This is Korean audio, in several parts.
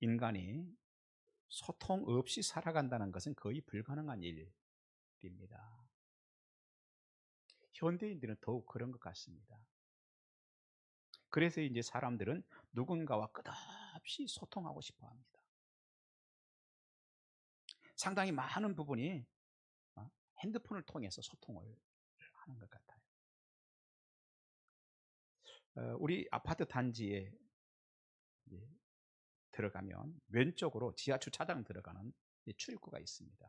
인간이 소통 없이 살아간다는 것은 거의 불가능한 일입니다. 현대인들은 더욱 그런 것 같습니다. 그래서 이제 사람들은 누군가와 끝없이 소통하고 싶어 합니다. 상당히 많은 부분이 핸드폰을 통해서 소통을 하는 것 같아요. 우리 아파트 단지에 들어가면 왼쪽으로 지하 주차장 들어가는 출입구가 있습니다.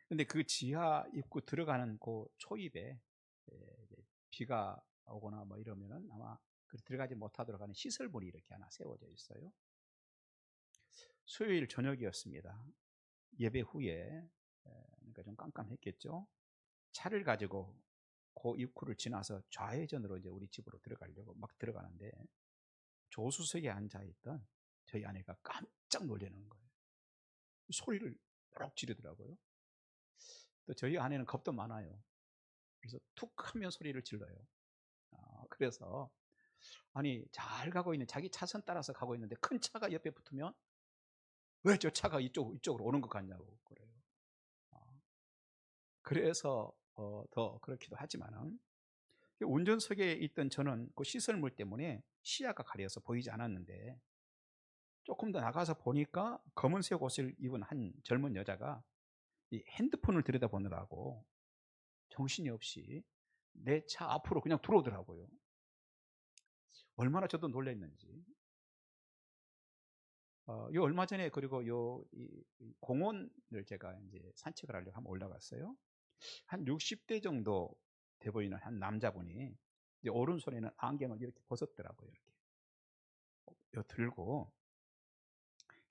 근데 그 지하 입구 들어가는 그 초입에 비가 오거나 뭐 이러면은 아마 들어가지 못하도록 하는 시설물이 이렇게 하나 세워져 있어요. 수요일 저녁이었습니다. 예배 후에, 그러니까 좀 깜깜했겠죠. 차를 가지고 그 입구를 지나서 좌회전으로 이제 우리 집으로 들어가려고 막 들어가는데 조수석에 앉아 있던 저희 아내가 깜짝 놀라는 거예요. 소리를 럭 지르더라고요. 또 저희 아내는 겁도 많아요. 그래서 툭 하면 소리를 질러요. 그래서 아니 잘 가고 있는 자기 차선 따라서 가고 있는데 큰 차가 옆에 붙으면 왜 저 차가 이쪽으로 오는 것 같냐고 그래요. 그래서 더 그렇기도 하지만은 운전석에 있던 저는 그 시설물 때문에 시야가 가려서 보이지 않았는데 조금 더 나가서 보니까 검은색 옷을 입은 한 젊은 여자가 이 핸드폰을 들여다보느라고 정신이 없이 내 차 앞으로 그냥 들어오더라고요. 얼마나 저도 놀랐는지. 요 얼마 전에 그리고 이 공원을 제가 이제 산책을 하려고 한번 올라갔어요. 한 60대 정도 돼 보이는 한 남자분이 이제 오른손에는 안경을 이렇게 벗었더라고요. 이렇게 들고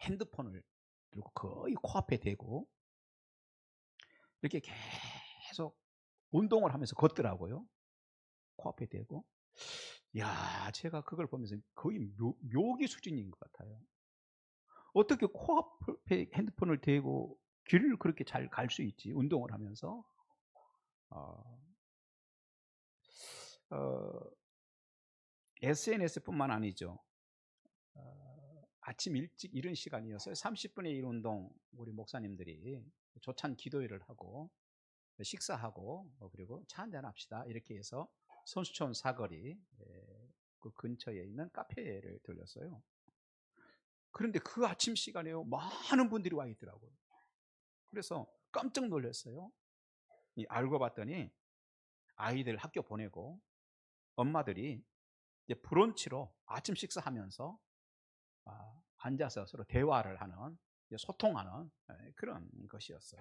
핸드폰을 들고 거의 코앞에 대고 이렇게 계속 운동을 하면서 걷더라고요. 코앞에 대고. 야, 제가 그걸 보면서 거의 묘기 수준인 것 같아요. 어떻게 코앞에 핸드폰을 대고 길을 그렇게 잘 갈 수 있지? 운동을 하면서. 어, 어, SNS뿐만 아니죠. 아침 일찍 이른 시간이었어요. 30분의 1 운동 우리 목사님들이 조찬 기도회를 하고 식사하고 그리고 차 한잔 합시다 이렇게 해서 선수촌 사거리 그 근처에 있는 카페를 들렸어요. 그런데 그 아침 시간에요 많은 분들이 와 있더라고요. 그래서 깜짝 놀랐어요. 알고 봤더니 아이들 학교 보내고 엄마들이 이제 브런치로 아침 식사하면서 앉아서 서로 대화를 하는 소통하는 그런 것이었어요.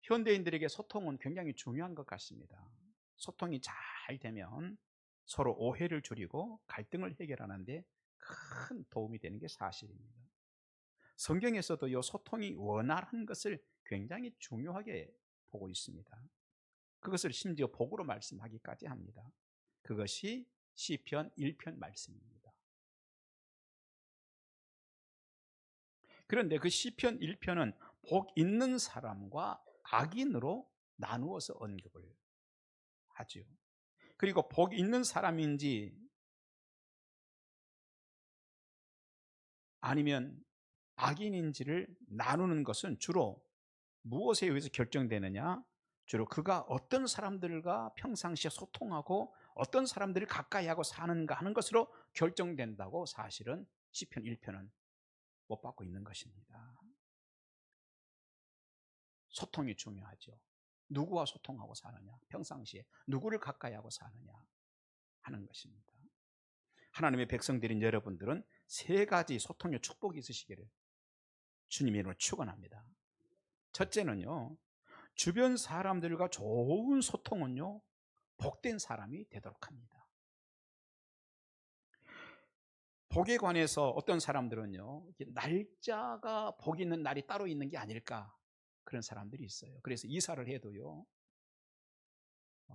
현대인들에게 소통은 굉장히 중요한 것 같습니다. 소통이 잘 되면 서로 오해를 줄이고 갈등을 해결하는 데 큰 도움이 되는 게 사실입니다. 성경에서도 이 소통이 원활한 것을 굉장히 중요하게 보고 있습니다. 그것을 심지어 복으로 말씀하기까지 합니다. 그것이 시편 1편 말씀입니다. 그런데 그 시편 1편은 복 있는 사람과 악인으로 나누어서 언급을 하죠. 그리고 복 있는 사람인지 아니면 악인인지를 나누는 것은 주로 무엇에 의해서 결정되느냐? 주로 그가 어떤 사람들과 평상시에 소통하고 어떤 사람들을 가까이 하고 사는가 하는 것으로 결정된다고 사실은 시편 1편은 못 받고 있는 것입니다. 소통이 중요하죠. 누구와 소통하고 사느냐? 평상시에 누구를 가까이 하고 사느냐 하는 것입니다. 하나님의 백성들인 여러분들은 세 가지 소통의 축복이 있으시기를 주님의 이름으로 축원합니다. 첫째는요, 주변 사람들과 좋은 소통은요, 복된 사람이 되도록 합니다. 복에 관해서 어떤 사람들은요, 날짜가 복 있는 날이 따로 있는 게 아닐까 그런 사람들이 있어요. 그래서 이사를 해도요,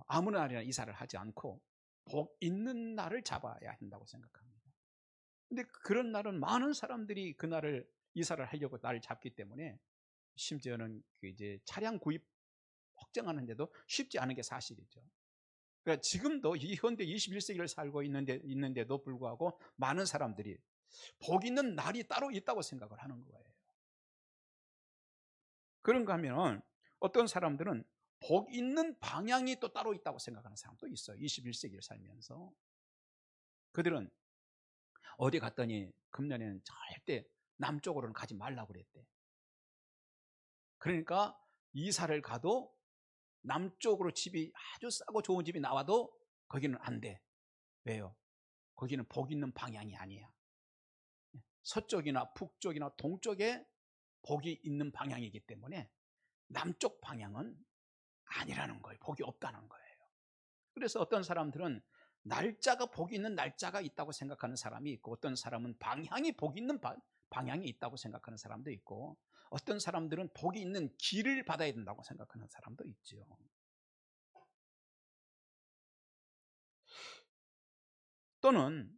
아무 날이나 이사를 하지 않고 복 있는 날을 잡아야 한다고 생각합니다. 근데 그런 날은 많은 사람들이 그 날을 이사를 하려고 날을 잡기 때문에 심지어는 이제 차량 구입 확정하는데도 쉽지 않은 게 사실이죠. 그러니까 지금도 이 현대 21세기를 살고 있는데도 불구하고 많은 사람들이 복 있는 날이 따로 있다고 생각을 하는 거예요. 그런가 하면 어떤 사람들은 복 있는 방향이 또 따로 있다고 생각하는 사람도 있어요. 21세기를 살면서. 그들은 어디 갔더니 금년에는 절대 남쪽으로는 가지 말라고 그랬대. 그러니까 이사를 가도 남쪽으로 집이 아주 싸고 좋은 집이 나와도 거기는 안 돼. 왜요? 거기는 복 있는 방향이 아니야. 서쪽이나 북쪽이나 동쪽에 복이 있는 방향이기 때문에 남쪽 방향은 아니라는 거예요. 복이 없다는 거예요. 그래서 어떤 사람들은 날짜가 복이 있는 날짜가 있다고 생각하는 사람이 있고, 어떤 사람은 방향이 복이 있는 방향이 있다고 생각하는 사람도 있고, 어떤 사람들은 복이 있는 길을 받아야 된다고 생각하는 사람도 있죠. 또는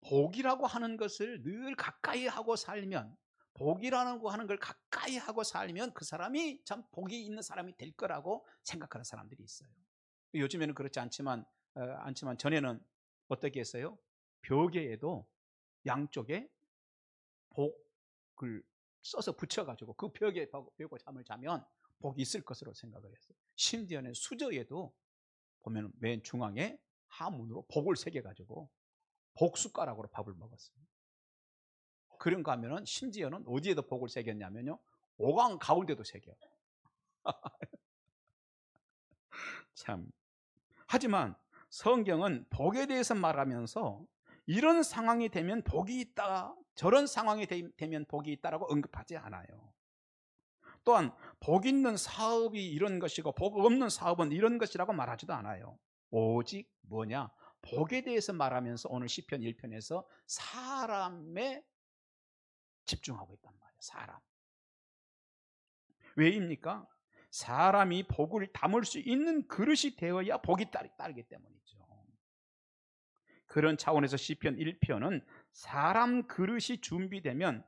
복이라고 하는 것을 늘 가까이 하고 살면, 복이라고 하는 걸 가까이 하고 살면 그 사람이 참 복이 있는 사람이 될 거라고 생각하는 사람들이 있어요. 요즘에는 그렇지 않지만 전에는 어떻게 했어요? 벽에도 양쪽에 복을 써서 붙여가지고 그 벽에 벽고 잠을 자면 복이 있을 것으로 생각을 했어요. 심지어는 수저에도 보면 맨 중앙에 하문으로 복을 새겨가지고 복숟가락으로 밥을 먹었어요. 그런가 하면은 심지어는 어디에도 복을 새겼냐면요, 오강 가운데도 새겨. 참. 하지만 성경은 복에 대해서 말하면서 이런 상황이 되면 복이 있다, 저런 상황이 되면 복이 있다라고 언급하지 않아요. 또한 복 있는 사업이 이런 것이고 복 없는 사업은 이런 것이라고 말하지도 않아요. 오직 뭐냐? 복에 대해서 말하면서 오늘 시편 1편에서 사람에 집중하고 있단 말이에요. 사람. 왜입니까? 사람이 복을 담을 수 있는 그릇이 되어야 복이 따르기 때문이죠. 그런 차원에서 시편 1편은 사람 그릇이 준비되면,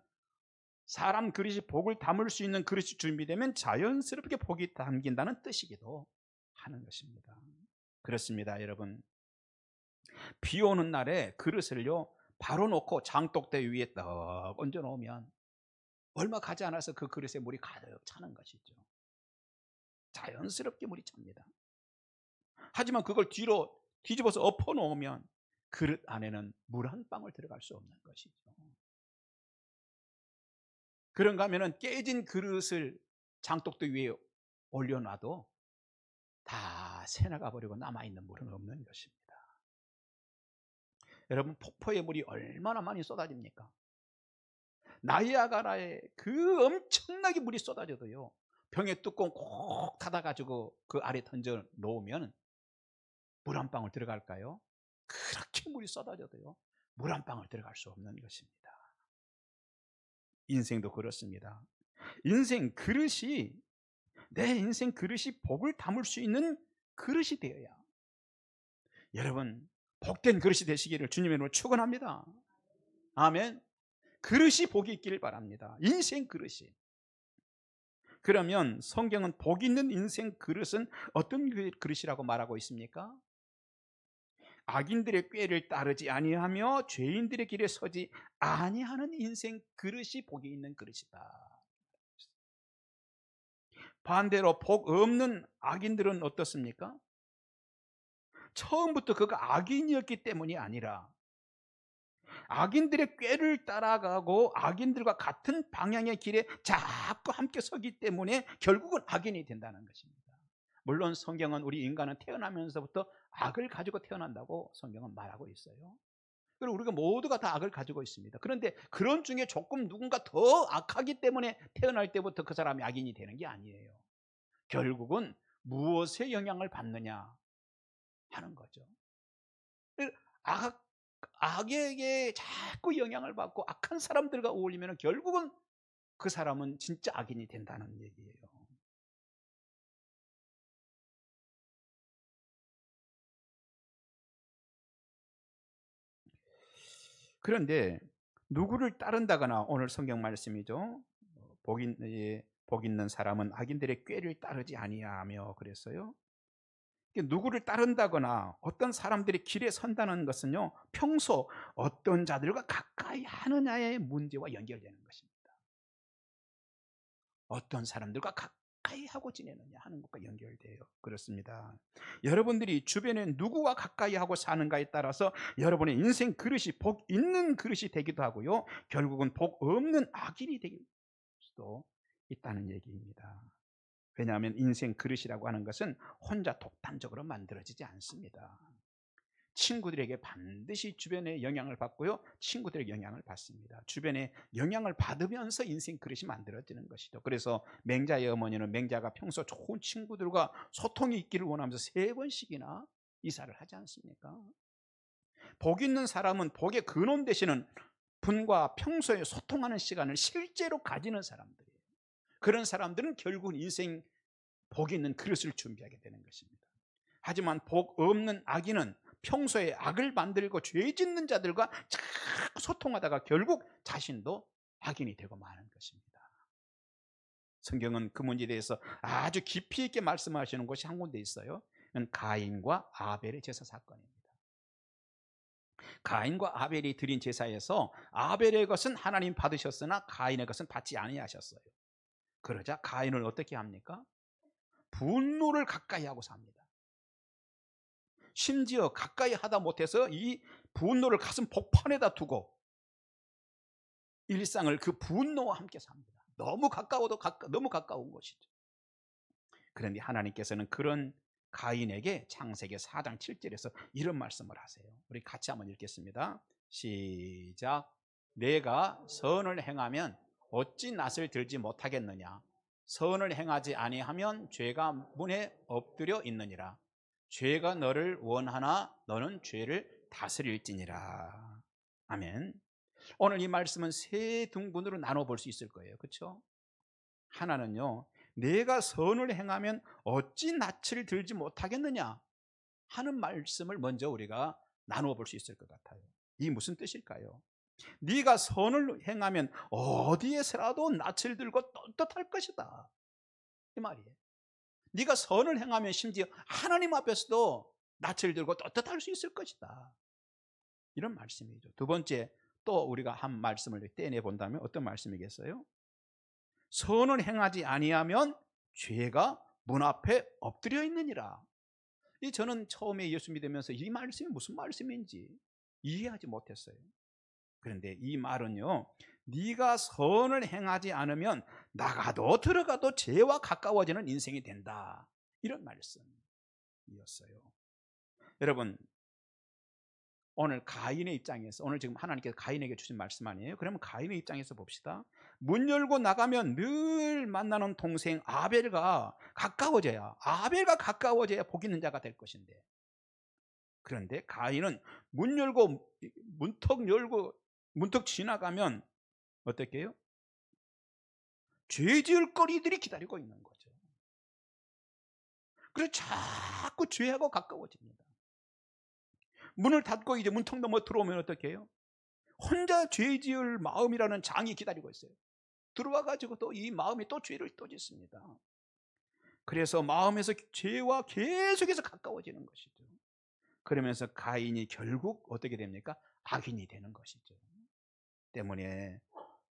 사람 그릇이 복을 담을 수 있는 그릇이 준비되면 자연스럽게 복이 담긴다는 뜻이기도 하는 것입니다. 그렇습니다, 여러분. 비 오는 날에 그릇을요 바로 놓고 장독대 위에 떡 얹어 놓으면 얼마 가지 않아서 그 그릇에 물이 가득 차는 것이죠. 자연스럽게 물이 찹니다. 하지만 그걸 뒤로 뒤집어서 엎어 놓으면 그릇 안에는 물 한 방울 들어갈 수 없는 것이죠. 그런가 하면은 깨진 그릇을 장독대 위에 올려놔도 다 새나가 버리고 남아있는 물은 없는 것입니다. 여러분, 폭포의 물이 얼마나 많이 쏟아집니까? 나이아가라에 그 엄청나게 물이 쏟아져도요, 병의 뚜껑 꼭 닫아가지고 그 아래 던져 놓으면 물 한 방울 들어갈까요? 그렇게 물이 쏟아져도요 물 한 방울 들어갈 수 없는 것입니다. 인생도 그렇습니다. 인생 그릇이, 내 인생 그릇이 복을 담을 수 있는 그릇이 되어야, 여러분, 복된 그릇이 되시기를 주님의 이름으로 축원합니다. 아멘. 그릇이 복이 있기를 바랍니다. 인생 그릇이. 그러면 성경은 복 있는 인생 그릇은 어떤 그릇이라고 말하고 있습니까? 악인들의 꾀를 따르지 아니하며 죄인들의 길에 서지 아니하는 인생 그릇이 복이 있는 그릇이다. 반대로 복 없는 악인들은 어떻습니까? 처음부터 그가 악인이었기 때문이 아니라 악인들의 꾀를 따라가고 악인들과 같은 방향의 길에 자꾸 함께 서기 때문에 결국은 악인이 된다는 것입니다. 물론 성경은 우리 인간은 태어나면서부터 악을 가지고 태어난다고 성경은 말하고 있어요. 그리고 우리가 모두가 다 악을 가지고 있습니다. 그런데 그런 중에 조금 누군가 더 악하기 때문에 태어날 때부터 그 사람이 악인이 되는 게 아니에요. 결국은 무엇의 영향을 받느냐 하는 거죠. 악에게 자꾸 영향을 받고 악한 사람들과 어울리면 결국은 그 사람은 진짜 악인이 된다는 얘기예요. 그런데 누구를 따른다거나, 오늘 성경 말씀이죠, 복 있는 사람은 악인들의 꾀를 따르지 아니하며 그랬어요. 누구를 따른다거나 어떤 사람들이 길에 선다는 것은요, 평소 어떤 자들과 가까이 하느냐의 문제와 연결되는 것입니다. 어떤 사람들과 가까이 하고 지내느냐 하는 것과 연결돼요. 그렇습니다. 여러분들이 주변에 누구와 가까이 하고 사는가에 따라서 여러분의 인생 그릇이 복 있는 그릇이 되기도 하고요, 결국은 복 없는 악인이 되길 수도 있다는 얘기입니다. 왜냐하면 인생 그릇이라고 하는 것은 혼자 독단적으로 만들어지지 않습니다. 친구들에게 반드시 주변의 영향을 받고요, 친구들의 영향을 받습니다. 주변의 영향을 받으면서 인생 그릇이 만들어지는 것이죠. 그래서 맹자의 어머니는 맹자가 평소 좋은 친구들과 소통이 있기를 원하면서 3번씩이나 이사를 하지 않습니까? 복 있는 사람은 복의 근원 되시는 분과 평소에 소통하는 시간을 실제로 가지는 사람들이에요. 그런 사람들은 결국 인생 복 있는 그릇을 준비하게 되는 것입니다. 하지만 복 없는 악인은 평소에 악을 만들고 죄 짓는 자들과 자꾸 소통하다가 결국 자신도 악인이 되고 마는 것입니다. 성경은 그 문제에 대해서 아주 깊이 있게 말씀하시는 곳이 한 군데 있어요. 가인과 아벨의 제사 사건입니다. 가인과 아벨이 드린 제사에서 아벨의 것은 하나님 받으셨으나 가인의 것은 받지 아니하셨어요. 그러자 가인을 어떻게 합니까? 분노를 가까이 하고 삽니다. 심지어 가까이 하다 못해서 이 분노를 가슴 복판에다 두고 일상을 그 분노와 함께 삽니다. 너무 가까워도 너무 가까운 것이죠. 그런데 하나님께서는 그런 가인에게 창세기 4장 7절에서 이런 말씀을 하세요. 우리 같이 한번 읽겠습니다. 시작. 내가 선을 행하면 어찌 낯을 들지 못하겠느냐? 선을 행하지 아니하면 죄가 문에 엎드려 있느니라. 죄가 너를 원하나 너는 죄를 다스릴지니라. 아멘. 오늘 이 말씀은 세 등분으로 나눠볼 수 있을 거예요. 그렇죠? 하나는요, 내가 선을 행하면 어찌 낯을 들지 못하겠느냐 하는 말씀을 먼저 우리가 나누어 볼 수 있을 것 같아요. 이 무슨 뜻일까요? 네가 선을 행하면 어디에서라도 낯을 들고 떳떳할 것이다, 이 말이에요. 네가 선을 행하면 심지어 하나님 앞에서도 낯을 들고 떳떳할 수 있을 것이다, 이런 말씀이죠. 두 번째, 또 우리가 한 말씀을 떼내 본다면 어떤 말씀이겠어요? 선을 행하지 아니하면 죄가 문 앞에 엎드려 있느니라. 저는 처음에 예수 믿으면서 이 말씀이 무슨 말씀인지 이해하지 못했어요. 그런데 이 말은요, 네가 선을 행하지 않으면 나가도 들어가도 죄와 가까워지는 인생이 된다, 이런 말씀이었어요. 여러분, 오늘 가인의 입장에서, 오늘 지금 하나님께서 가인에게 주신 말씀 아니에요? 그러면 가인의 입장에서 봅시다. 문 열고 나가면 늘 만나는 동생 아벨과 가까워져야 복 있는 자가 될 것인데, 그런데 가인은 문턱 지나가면 어떻게 해요? 죄 지을 거리들이 기다리고 있는 거죠. 그래서 자꾸 죄하고 가까워집니다. 문을 닫고 이제 문턱 넘어 들어오면 어떻게 해요? 혼자 죄 지을 마음이라는 장이 기다리고 있어요. 들어와가지고 또 이 마음이 또 죄를 또 짓습니다. 그래서 마음에서 죄와 계속해서 가까워지는 것이죠. 그러면서 가인이 결국 어떻게 됩니까? 악인이 되는 것이죠. 때문에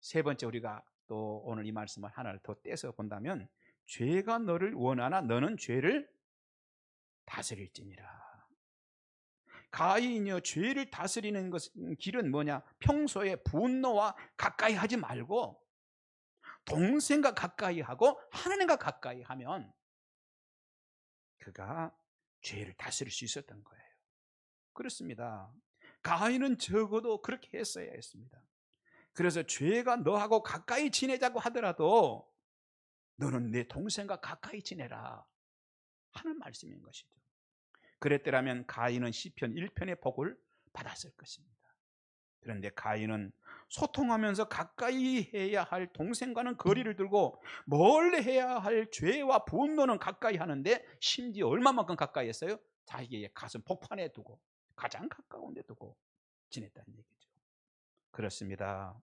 세 번째, 우리가 또 오늘 이 말씀을 하나를 더 떼서 본다면, 죄가 너를 원하나 너는 죄를 다스릴지니라. 가인이여, 죄를 다스리는 길은 뭐냐? 평소에 분노와 가까이 하지 말고 동생과 가까이 하고 하나님과 가까이 하면 그가 죄를 다스릴 수 있었던 거예요. 그렇습니다. 가인은 적어도 그렇게 했어야 했습니다. 그래서 죄가 너하고 가까이 지내자고 하더라도 너는 내 동생과 가까이 지내라 하는 말씀인 것이죠. 그랬더라면 가인은 시편 1편의 복을 받았을 것입니다. 그런데 가인은 소통하면서 가까이 해야 할 동생과는 거리를 두고 멀리 해야 할 죄와 분노는 가까이 하는데, 심지어 얼마만큼 가까이 했어요? 자기의 가슴 복판에 두고 가장 가까운 데 두고 지냈다는 얘기죠. 그렇습니다.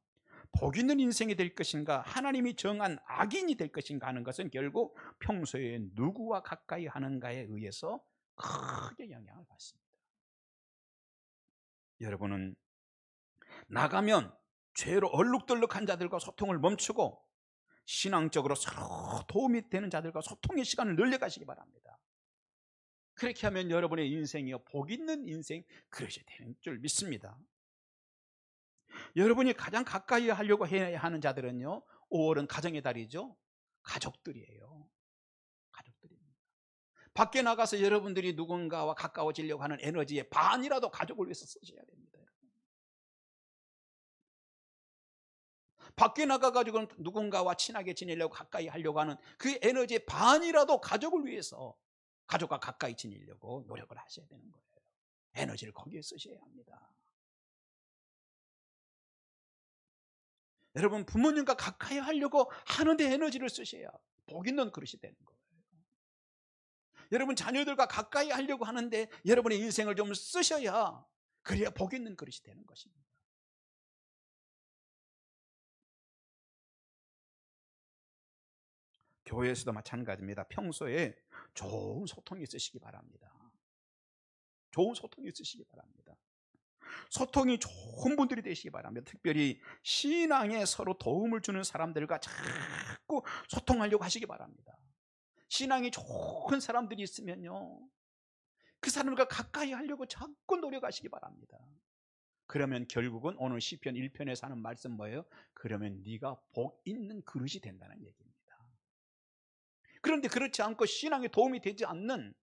복 있는 인생이 될 것인가, 하나님이 정한 악인이 될 것인가 하는 것은 결국 평소에 누구와 가까이 하는가에 의해서 크게 영향을 받습니다. 여러분은 나가면 죄로 얼룩덜룩한 자들과 소통을 멈추고 신앙적으로 서로 도움이 되는 자들과 소통의 시간을 늘려가시기 바랍니다. 그렇게 하면 여러분의 인생이요, 복 있는 인생 그릇이 되는 줄 믿습니다. 여러분이 가장 가까이 하려고 해야 하는 자들은요, 5월은 가정의 달이죠. 가족들이에요. 가족들입니다. 밖에 나가서 여러분들이 누군가와 가까워지려고 하는 에너지의 반이라도 가족을 위해서 쓰셔야 됩니다. 밖에 나가가지고 누군가와 친하게 지내려고 가까이 하려고 하는 그 에너지의 반이라도 가족을 위해서, 가족과 가까이 지내려고 노력을 하셔야 되는 거예요. 에너지를 거기에 쓰셔야 합니다. 여러분, 부모님과 가까이 하려고 하는데 에너지를 쓰셔야 복 있는 그릇이 되는 거예요. 여러분, 자녀들과 가까이 하려고 하는데 여러분의 인생을 좀 쓰셔야, 그래야 복 있는 그릇이 되는 것입니다. 교회에서도 마찬가지입니다. 평소에 좋은 소통이 있으시기 바랍니다. 좋은 소통이 있으시기 바랍니다. 소통이 좋은 분들이 되시기 바랍니다. 특별히 신앙에 서로 도움을 주는 사람들과 자꾸 소통하려고 하시기 바랍니다. 신앙이 좋은 사람들이 있으면요, 그 사람들과 가까이 하려고 자꾸 노력하시기 바랍니다. 그러면 결국은 오늘 시편 1편에서 하는 말씀 뭐예요? 그러면 네가 복 있는 그릇이 된다는 얘기입니다. 그런데 그렇지 않고 신앙에 도움이 되지 않는,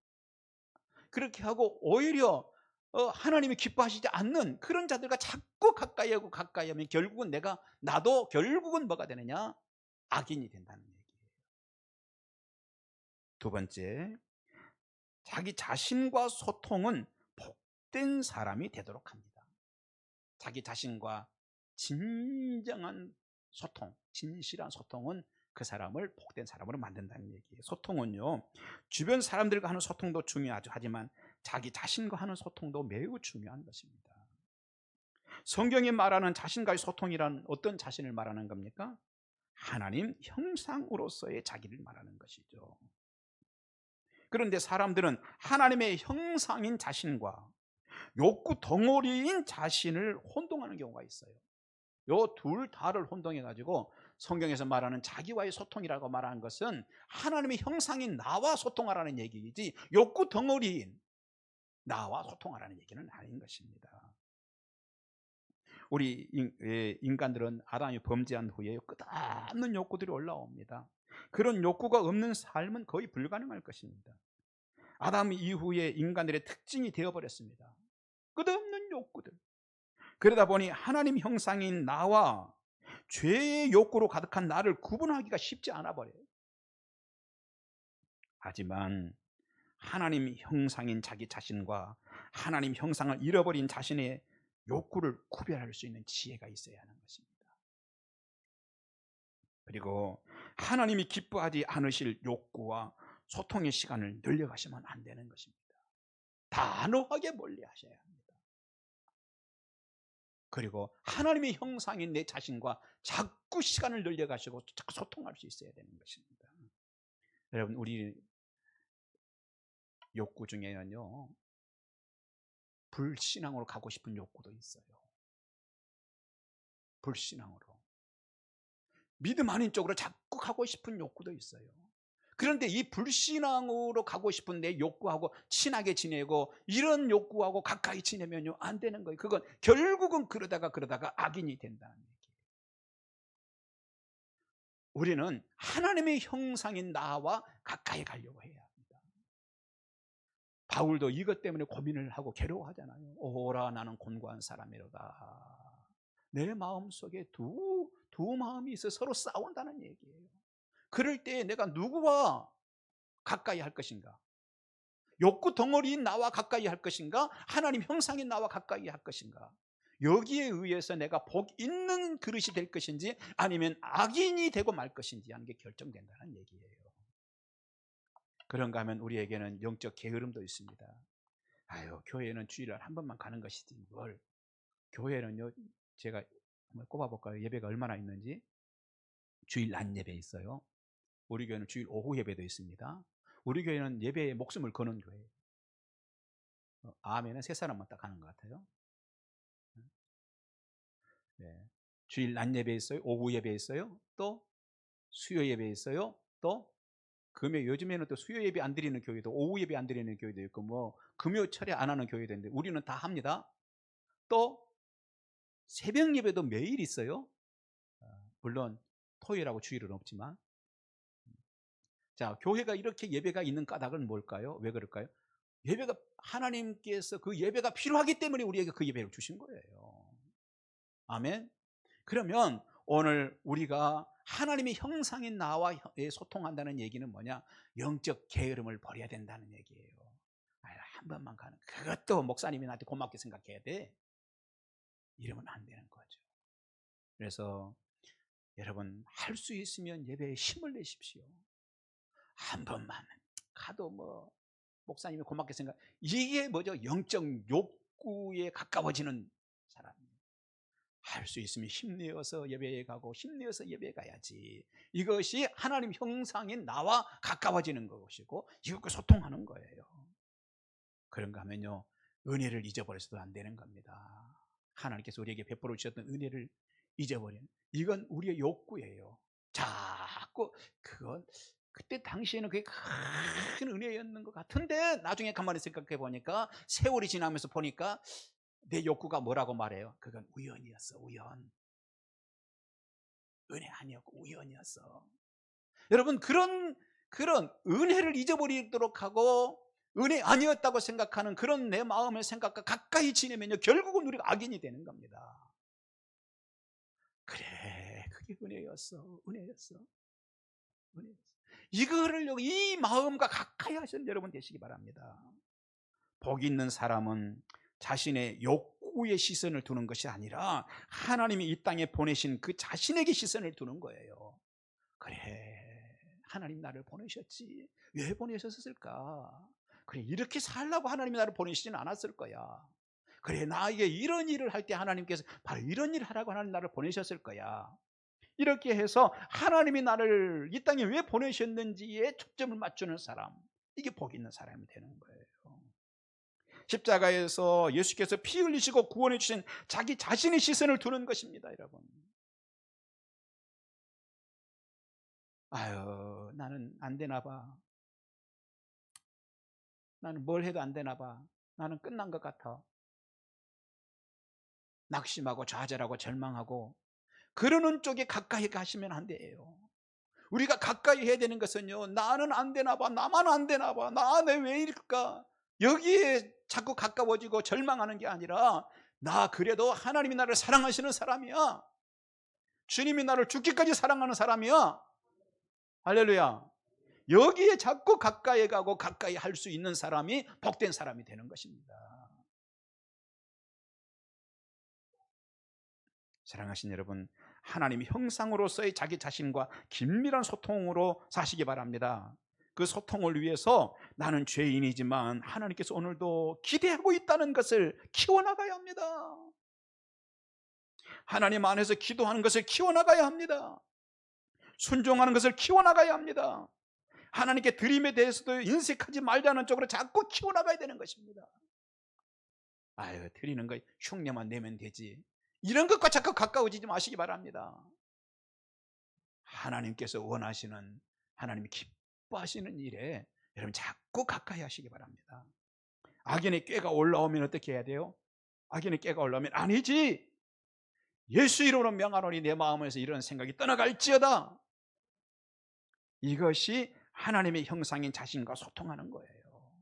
그렇게 하고 오히려 하나님이 기뻐하시지 않는 그런 자들과 자꾸 가까이 하고 가까이 하면 결국은 나도 결국은 뭐가 되느냐? 악인이 된다는 얘기예요. 두 번째, 자기 자신과 소통은 복된 사람이 되도록 합니다. 자기 자신과 진정한 소통, 진실한 소통은 그 사람을 복된 사람으로 만든다는 얘기예요. 소통은요, 주변 사람들과 하는 소통도 중요하죠. 하지만 자기 자신과 하는 소통도 매우 중요한 것입니다. 성경이 말하는 자신과의 소통이란 어떤 자신을 말하는 겁니까? 하나님 형상으로서의 자기를 말하는 것이죠. 그런데 사람들은 하나님의 형상인 자신과 욕구 덩어리인 자신을 혼동하는 경우가 있어요. 요 둘 다를 혼동해 가지고 성경에서 말하는 자기와의 소통이라고 말하는 것은 하나님의 형상인 나와 소통하라는 얘기이지, 욕구 덩어리인 나와 소통하라는 얘기는 아닌 것입니다. 우리 인간들은 아담이 범죄한 후에 끝없는 욕구들이 올라옵니다. 그런 욕구가 없는 삶은 거의 불가능할 것입니다. 아담 이후에 인간들의 특징이 되어버렸습니다. 끝없는 욕구들. 그러다 보니 하나님 형상인 나와 죄의 욕구로 가득한 나를 구분하기가 쉽지 않아 버려요. 하지만 하나님 형상인 자기 자신과 하나님 형상을 잃어버린 자신의 욕구를 구별할 수 있는 지혜가 있어야 하는 것입니다. 그리고 하나님이 기뻐하지 않으실 욕구와 소통의 시간을 늘려가시면 안 되는 것입니다. 단호하게 멀리하셔야 합니다. 그리고 하나님의 형상인 내 자신과 자꾸 시간을 늘려가시고 자꾸 소통할 수 있어야 되는 것입니다. 여러분, 우리 욕구 중에는요, 불신앙으로 가고 싶은 욕구도 있어요. 불신앙으로. 믿음 아닌 쪽으로 자꾸 가고 싶은 욕구도 있어요. 그런데 이 불신앙으로 가고 싶은 내 욕구하고 친하게 지내고 이런 욕구하고 가까이 지내면요, 안 되는 거예요. 그건 결국은 그러다가 악인이 된다는 얘기예요. 우리는 하나님의 형상인 나와 가까이 가려고 해야 합니다. 바울도 이것 때문에 고민을 하고 괴로워하잖아요. 오라 나는 곤고한 사람이로다. 내 마음속에 두 마음이 있어 서로 싸운다는 얘기예요. 그럴 때 내가 누구와 가까이 할 것인가? 욕구 덩어리인 나와 가까이 할 것인가? 하나님 형상인 나와 가까이 할 것인가? 여기에 의해서 내가 복 있는 그릇이 될 것인지 아니면 악인이 되고 말 것인지 하는 게 결정된다는 얘기예요. 그런가 하면 우리에게는 영적 게으름도 있습니다. 아유, 교회는 주일날 한 번만 가는 것이지 뭘. 교회는요, 제가 한번 꼽아볼까요? 예배가 얼마나 있는지. 주일 낮 예배 있어요. 우리 교회는 주일 오후 예배도 있습니다. 우리 교회는 예배에 목숨을 거는 교회예요. 아멘은 세 사람만 딱 하는 것 같아요. 네. 주일 낮 예배 있어요. 오후 예배 있어요. 또 수요 예배 있어요. 또 금요, 요즘에는 또 수요 예배 안 드리는 교회도, 오후 예배 안 드리는 교회도 있고, 뭐 금요 철야 안 하는 교회도 있는데 우리는 다 합니다. 또 새벽 예배도 매일 있어요. 물론 토요일하고 주일은 없지만. 자, 교회가 이렇게 예배가 있는 까닭은 뭘까요? 왜 그럴까요? 예배가, 하나님께서 그 예배가 필요하기 때문에 우리에게 그 예배를 주신 거예요. 아멘. 그러면 오늘 우리가 하나님의 형상인 나와 소통한다는 얘기는 뭐냐? 영적 게으름을 버려야 된다는 얘기예요. 한 번만 가는, 그것도 목사님이 나한테 고맙게 생각해야 돼. 이러면 안 되는 거죠. 그래서 여러분, 할 수 있으면 예배에 힘을 내십시오. 한 번만 가도 뭐 목사님이 고맙게 생각, 이게 뭐죠? 영적 욕구에 가까워지는 사람입니다. 할 수 있으면 힘내어서 예배에 가고 힘내어서 예배에 가야지. 이것이 하나님 형상인 나와 가까워지는 것이고 이것과 소통하는 거예요. 그런가 하면요, 은혜를 잊어버려서도 안 되는 겁니다. 하나님께서 우리에게 베풀어 주셨던 은혜를 잊어버리는, 이건 우리의 욕구예요. 자꾸 그건 그때 당시에는 그게 큰 은혜였는 것 같은데 나중에 가만히 생각해 보니까, 세월이 지나면서 보니까 내 욕구가 뭐라고 말해요? 그건 우연이었어. 우연. 은혜 아니었고 우연이었어. 여러분, 그런 은혜를 잊어버리도록 하고 은혜 아니었다고 생각하는 그런 내 마음의 생각과 가까이 지내면요, 결국은 우리가 악인이 되는 겁니다. 그래, 그게 은혜였어. 은혜였어. 은혜였어. 이거를, 이 마음과 가까이 하시는 여러분 되시기 바랍니다. 복 있는 사람은 자신의 욕구의 시선을 두는 것이 아니라 하나님이 이 땅에 보내신 그 자신에게 시선을 두는 거예요. 그래, 하나님 나를 보내셨지. 왜 보내셨을까? 그래, 이렇게 살라고 하나님이 나를 보내시지는 않았을 거야. 그래, 나에게 이런 일을 할 때 하나님께서 바로 이런 일을 하라고 하나님 나를 보내셨을 거야. 이렇게 해서 하나님이 나를 이 땅에 왜 보내셨는지에 초점을 맞추는 사람, 이게 복 있는 사람이 되는 거예요. 십자가에서 예수께서 피 흘리시고 구원해 주신 자기 자신의 시선을 두는 것입니다. 여러분, 아유, 나는 안 되나 봐. 나는 뭘 해도 안 되나 봐. 나는 끝난 것 같아. 낙심하고 좌절하고 절망하고 그러는 쪽에 가까이 가시면 안 돼요. 우리가 가까이 해야 되는 것은요, 나는 안 되나 봐, 나만 안 되나 봐, 내 왜 이럴까, 여기에 자꾸 가까워지고 절망하는 게 아니라, 나 그래도 하나님이 나를 사랑하시는 사람이야. 주님이 나를 죽기까지 사랑하는 사람이야. 할렐루야. 여기에 자꾸 가까이 가고 가까이 할 수 있는 사람이 복된 사람이 되는 것입니다. 사랑하신 여러분, 하나님의 형상으로서의 자기 자신과 긴밀한 소통으로 사시기 바랍니다. 그 소통을 위해서 나는 죄인이지만 하나님께서 오늘도 기대하고 있다는 것을 키워나가야 합니다. 하나님 안에서 기도하는 것을 키워나가야 합니다. 순종하는 것을 키워나가야 합니다. 하나님께 드림에 대해서도 인색하지 말자는 쪽으로 자꾸 키워나가야 되는 것입니다. 아유, 드리는 거 흉내만 내면 되지, 이런 것과 자꾸 가까워지지 마시기 바랍니다. 하나님께서 원하시는, 하나님이 기뻐하시는 일에 여러분 자꾸 가까이 하시기 바랍니다. 악인의 꾀가 올라오면 어떻게 해야 돼요? 악인의 꾀가 올라오면 아니지, 예수 이름으로 명하노니 내 마음에서 이런 생각이 떠나갈지어다. 이것이 하나님의 형상인 자신과 소통하는 거예요.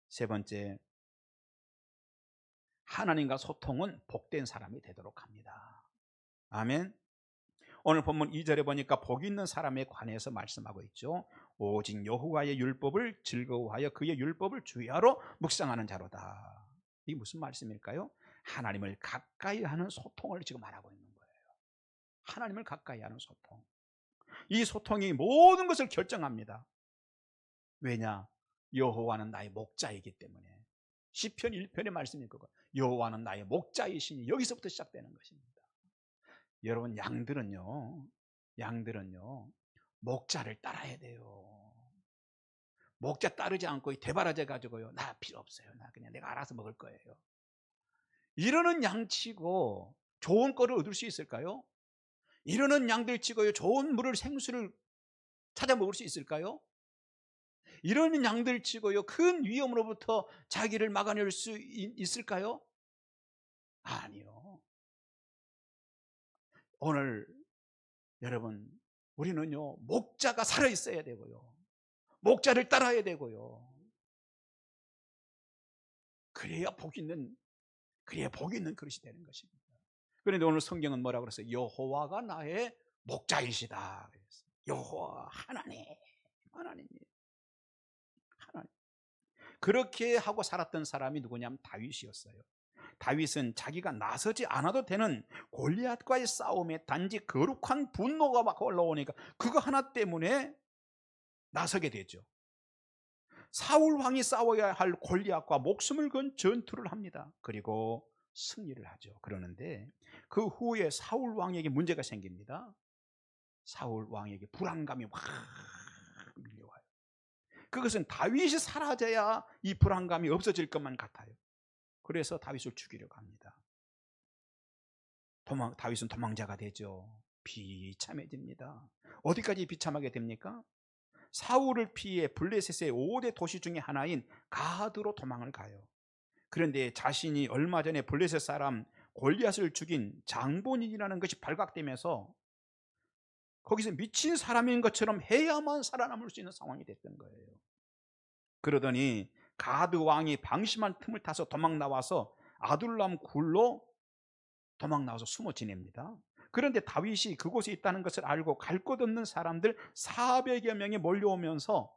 세 번째, 하나님과 소통은 복된 사람이 되도록 합니다. 아멘. 오늘 본문 2절에 보니까 복 있는 사람에 관해서 말씀하고 있죠. 오직 여호와의 율법을 즐거워하여 그의 율법을 주야로 묵상하는 자로다. 이게 무슨 말씀일까요? 하나님을 가까이 하는 소통을 지금 말하고 있는 거예요. 하나님을 가까이 하는 소통. 이 소통이 모든 것을 결정합니다. 왜냐? 여호와는 나의 목자이기 때문에. 시편 1편의 말씀이 그거. 여호와는 나의 목자이시니, 여기서부터 시작되는 것입니다. 여러분, 양들은요 목자를 따라야 돼요. 목자 따르지 않고 대바라져 가지고요, 나 필요 없어요, 나 그냥 내가 알아서 먹을 거예요, 이러는 양치고 좋은 꼴을 얻을 수 있을까요? 이러는 양들 치고요, 좋은 물을, 생수를 찾아 먹을 수 있을까요? 이러는 양들 치고요, 큰 위험으로부터 자기를 막아낼 수 있을까요? 아니요. 오늘 여러분, 우리는요, 목자가 살아 있어야 되고요, 목자를 따라야 되고요, 그래야 복 있는 그릇이 되는 것입니다. 그런데 오늘 성경은 뭐라고 그랬어요? 여호와가 나의 목자이시다 그랬어요. 여호와 하나님. 그렇게 하고 살았던 사람이 누구냐면 다윗이었어요. 다윗은 자기가 나서지 않아도 되는 골리앗과의 싸움에 단지 거룩한 분노가 막 올라오니까 그거 하나 때문에 나서게 되죠. 사울 왕이 싸워야 할 골리앗과 목숨을 건 전투를 합니다. 그리고 승리를 하죠. 그러는데 그 후에 사울 왕에게 문제가 생깁니다. 사울 왕에게 불안감이 확 밀려와요. 그것은 다윗이 사라져야 이 불안감이 없어질 것만 같아요. 그래서 다윗을 죽이려고 합니다. 다윗은 도망자가 되죠. 비참해집니다. 어디까지 비참하게 됩니까? 사울을 피해 블레셋의 5대 도시 중에 하나인 가드로 도망을 가요. 그런데 자신이 얼마 전에 블레셋 사람 골리앗을 죽인 장본인이라는 것이 발각되면서 거기서 미친 사람인 것처럼 해야만 살아남을 수 있는 상황이 됐던 거예요. 그러더니 가드 왕이 방심한 틈을 타서 도망 나와서 아둘람 굴로 도망 나와서 숨어 지냅니다. 그런데 다윗이 그곳에 있다는 것을 알고 갈 곳 없는 사람들 400여 명이 몰려오면서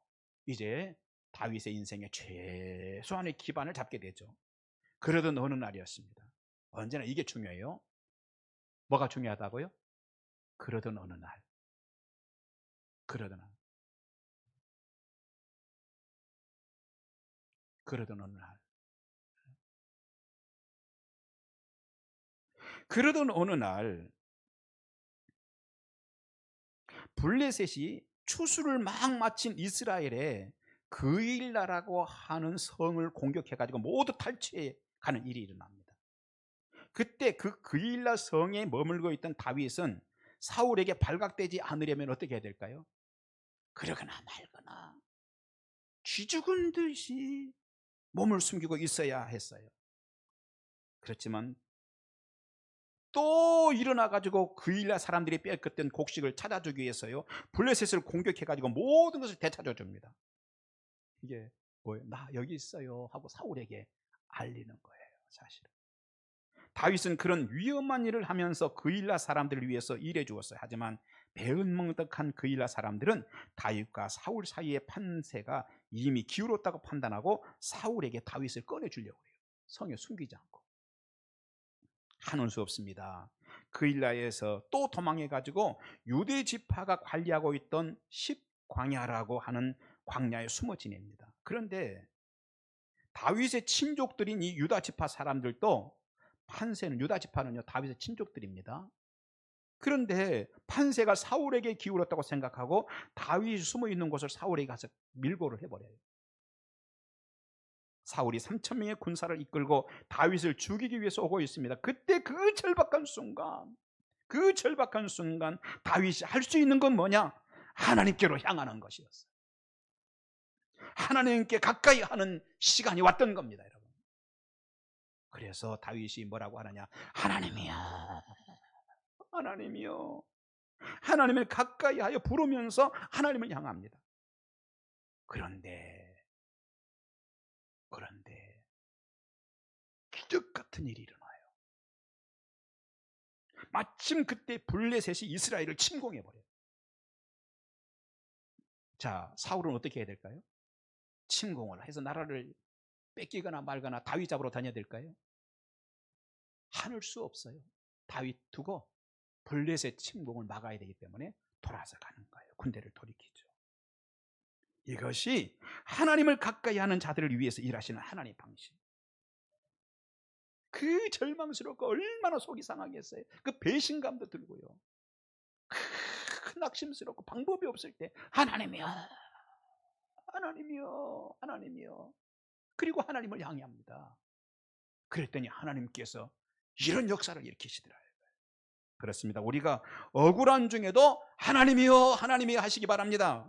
이제 다윗의 인생의 최소한의 기반을 잡게 되죠. 그러던 어느 날이었습니다. 언제나 이게 중요해요. 뭐가 중요하다고요? 그러던 어느 날. 그러던 날. 그러던 어느 날. 그러던 어느 날 블레셋이 추수를 막 마친 이스라엘에 그일라라고 하는 성을 공격해가지고 모두 탈취해 가는 일이 일어납니다. 그때 그 그일라 성에 머물고 있던 다윗은 사울에게 발각되지 않으려면 어떻게 해야 될까요? 그러거나 말거나 쥐 죽은 듯이 몸을 숨기고 있어야 했어요. 그렇지만 또 일어나가지고 그일라 사람들이 뺏겼던 곡식을 찾아주기 위해서요, 블레셋을 공격해가지고 모든 것을 되찾아 줍니다. 이게 뭐예요? 나 여기 있어요 하고 사울에게 알리는 거예요. 사실은 다윗은 그런 위험한 일을 하면서 그일라 사람들을 위해서 일해 주었어요. 하지만 배은망덕한 그일라 사람들은 다윗과 사울 사이의 판세가 이미 기울었다고 판단하고 사울에게 다윗을 꺼내주려고 해요. 성에 숨기지 않고. 하는 수 없습니다. 그일라에서 또 도망해가지고 유대 지파가 관리하고 있던 십광야라고 하는 광야에 숨어 지냅니다. 그런데 다윗의 친족들인 이 유다 지파 사람들도, 판세는, 유다 지파는요 다윗의 친족들입니다. 그런데 판세가 사울에게 기울었다고 생각하고 다윗이 숨어 있는 곳을 사울에게 가서 밀고를 해버려요. 사울이 3,000명의 군사를 이끌고 다윗을 죽이기 위해서 오고 있습니다. 그때 그 절박한 순간 다윗이 할 수 있는 건 뭐냐? 하나님께로 향하는 것이었어요. 하나님께 가까이 하는 시간이 왔던 겁니다, 여러분. 그래서 다윗이 뭐라고 하느냐? 하나님이여 하나님을 가까이 하여 부르면서 하나님을 향합니다. 그런데 기적 같은 일이 일어나요. 마침 그때 블레셋이 이스라엘을 침공해버려요. 자, 사울은 어떻게 해야 될까요? 침공을 해서 나라를 뺏기거나 말거나 다윗 잡으러 다녀야 될까요? 할 수 없어요. 다윗 두고 블레셋 침공을 막아야 되기 때문에 돌아서 가는 거예요. 군대를 돌이키죠. 이것이 하나님을 가까이 하는 자들을 위해서 일하시는 하나님의 방식. 그 절망스럽고 얼마나 속이 상하겠어요. 그 배신감도 들고요, 그 낙심스럽고 방법이 없을 때 하나님이야 하나님이여, 하나님이여. 그리고 하나님을 향해합니다. 그랬더니 하나님께서 이런 역사를 일으키시더라고요. 그렇습니다. 우리가 억울한 중에도 하나님이여, 하나님이여 하시기 바랍니다.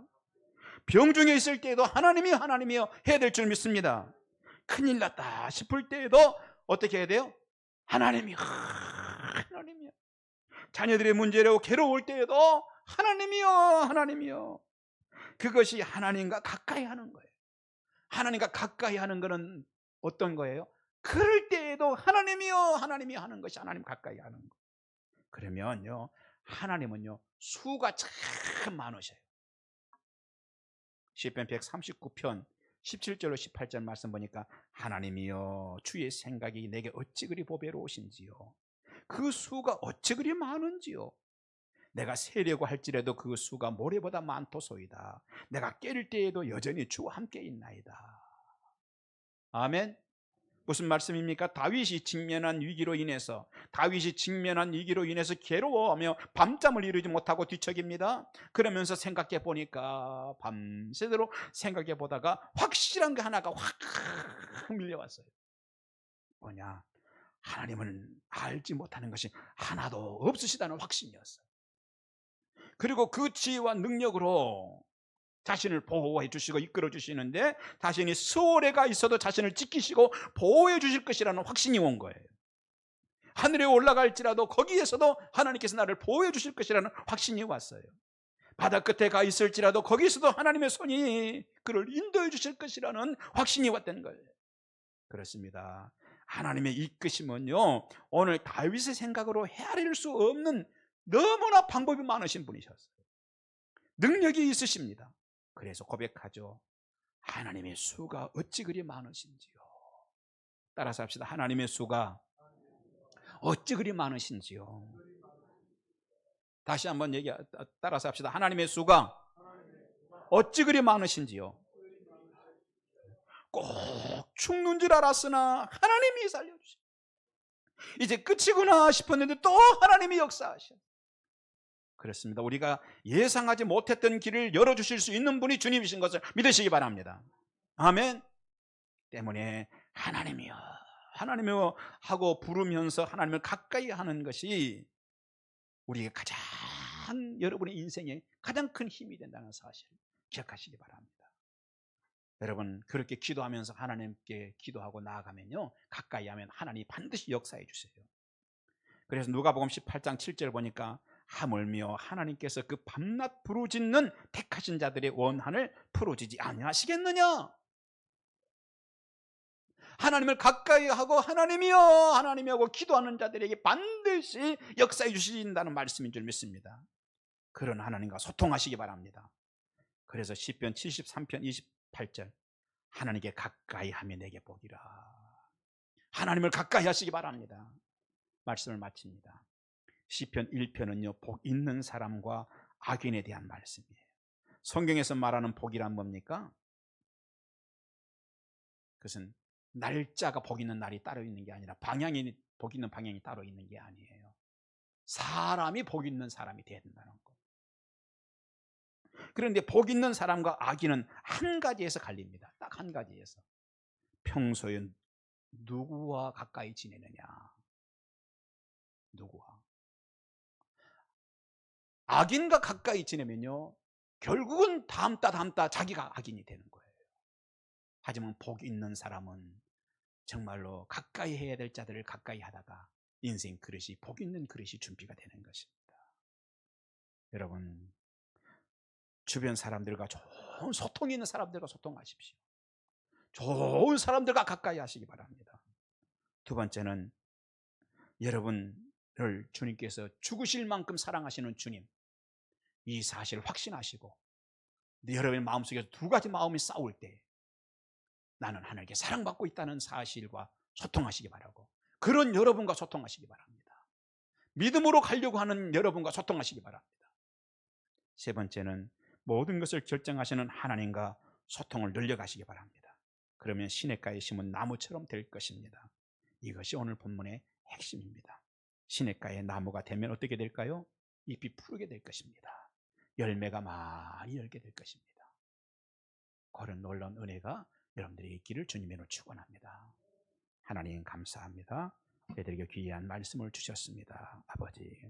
병 중에 있을 때에도 하나님이여, 하나님이여 해야 될 줄 믿습니다. 큰일 났다 싶을 때에도 어떻게 해야 돼요? 하나님이여, 하나님이여. 자녀들의 문제로 괴로울 때에도 하나님이여, 하나님이여. 그것이 하나님과 가까이 하는 거예요. 하나님과 가까이 하는 것은 어떤 거예요? 그럴 때에도 하나님이여, 하나님이여 하는 것이 하나님 가까이 하는 거예요. 그러면요, 하나님은요 수가 참 많으셔요. 시편 139편 17절로 18절 말씀 보니까 하나님이여 주의 생각이 내게 어찌 그리 보배로우신지요. 그 수가 어찌 그리 많은지요. 내가 세려고 할지라도 그 수가 모래보다 많도소이다. 내가 깰 때에도 여전히 주와 함께 있나이다. 아멘. 무슨 말씀입니까? 다윗이 직면한 위기로 인해서 괴로워하며 밤잠을 이루지 못하고 뒤척입니다. 그러면서 생각해 보니까 밤새도록 생각해 보다가 확실한 게 하나가 확 밀려왔어요. 뭐냐? 하나님을 알지 못하는 것이 하나도 없으시다는 확신이었어요. 그리고 그 지혜와 능력으로 자신을 보호해 주시고 이끌어 주시는데 자신이 수월해가 있어도 자신을 지키시고 보호해 주실 것이라는 확신이 온 거예요. 하늘에 올라갈지라도 거기에서도 하나님께서 나를 보호해 주실 것이라는 확신이 왔어요. 바다 끝에 가 있을지라도 거기서도 하나님의 손이 그를 인도해 주실 것이라는 확신이 왔던 거예요. 그렇습니다. 하나님의 이끄심은요, 오늘 다윗의 생각으로 헤아릴 수 없는 너무나 방법이 많으신 분이셨어요. 능력이 있으십니다. 그래서 고백하죠. 하나님의 수가 어찌 그리 많으신지요. 따라서 합시다. 하나님의 수가 어찌 그리 많으신지요. 다시 한번 따라서 합시다. 하나님의 수가 어찌 그리 많으신지요. 꼭 죽는 줄 알았으나 하나님이 살려주시고 이제 끝이구나 싶었는데 또 하나님이 역사하셔. 그렇습니다. 우리가 예상하지 못했던 길을 열어주실 수 있는 분이 주님이신 것을 믿으시기 바랍니다. 아멘. 때문에 하나님이여, 하나님이여 하고 부르면서 하나님을 가까이 하는 것이 우리에게 가장, 여러분의 인생에 가장 큰 힘이 된다는 사실을 기억하시기 바랍니다. 여러분, 그렇게 기도하면서 하나님께 기도하고 나아가면요, 가까이 하면 하나님이 반드시 역사해 주세요. 그래서 누가복음 18장 7절 보니까 하물며 하나님께서 그 밤낮 부르짖는 택하신 자들의 원한을 풀어주지 아니하시겠느냐. 하나님을 가까이 하고 하나님이여, 하나님이여 하고 기도하는 자들에게 반드시 역사해 주신다는 말씀인 줄 믿습니다. 그런 하나님과 소통하시기 바랍니다. 그래서 시편 73편 28절 하나님께 가까이 하며 내게 복이라. 하나님을 가까이 하시기 바랍니다. 말씀을 마칩니다. 시편 1편은요 복 있는 사람과 악인에 대한 말씀이에요. 성경에서 말하는 복이란 뭡니까? 그것은 날짜가 복 있는 날이 따로 있는 게 아니라 방향이 복 있는 방향이 따로 있는 게 아니에요. 사람이 복 있는 사람이 돼야 된다는 거. 그런데 복 있는 사람과 악인은 한 가지에서 갈립니다. 딱 한 가지에서. 평소에 누구와 가까이 지내느냐. 누구와. 악인과 가까이 지내면요 결국은 다음 달 자기가 악인이 되는 거예요. 하지만 복 있는 사람은 정말로 가까이 해야 될 자들을 가까이 하다가 인생 그릇이 복 있는 그릇이 준비가 되는 것입니다. 여러분, 주변 사람들과 좋은 소통이 있는 사람들과 소통하십시오. 좋은 사람들과 가까이 하시기 바랍니다. 두 번째는 여러분을 주님께서 죽으실 만큼 사랑하시는 주님, 이 사실을 확신하시고 여러분의 마음속에서 두 가지 마음이 싸울 때 나는 하나님께 사랑받고 있다는 사실과 소통하시기 바라고, 그런 여러분과 소통하시기 바랍니다. 믿음으로 가려고 하는 여러분과 소통하시기 바랍니다. 세 번째는 모든 것을 결정하시는 하나님과 소통을 늘려가시기 바랍니다. 그러면 시냇가에 심은 나무처럼 될 것입니다. 이것이 오늘 본문의 핵심입니다. 시냇가의 나무가 되면 어떻게 될까요? 잎이 푸르게 될 것입니다. 열매가 많이 열게 될 것입니다. 그런 놀라운 은혜가 여러분들에게 있기를 주님으로 축원합니다. 하나님 감사합니다. 저희들에게 귀한 말씀을 주셨습니다. 아버지,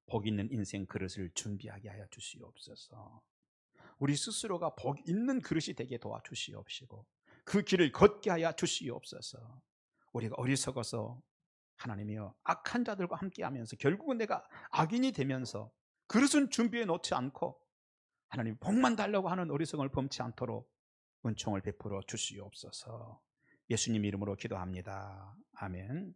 복 있는 인생 그릇을 준비하게 하여 주시옵소서. 우리 스스로가 복 있는 그릇이 되게 도와주시옵시고 그 길을 걷게 하여 주시옵소서. 우리가 어리석어서 하나님이여 악한 자들과 함께하면서 결국은 내가 악인이 되면서 그릇은 준비해 놓지 않고 하나님 복만 달라고 하는 어리석음을 범치 않도록 은총을 베풀어 주시옵소서. 예수님 이름으로 기도합니다. 아멘.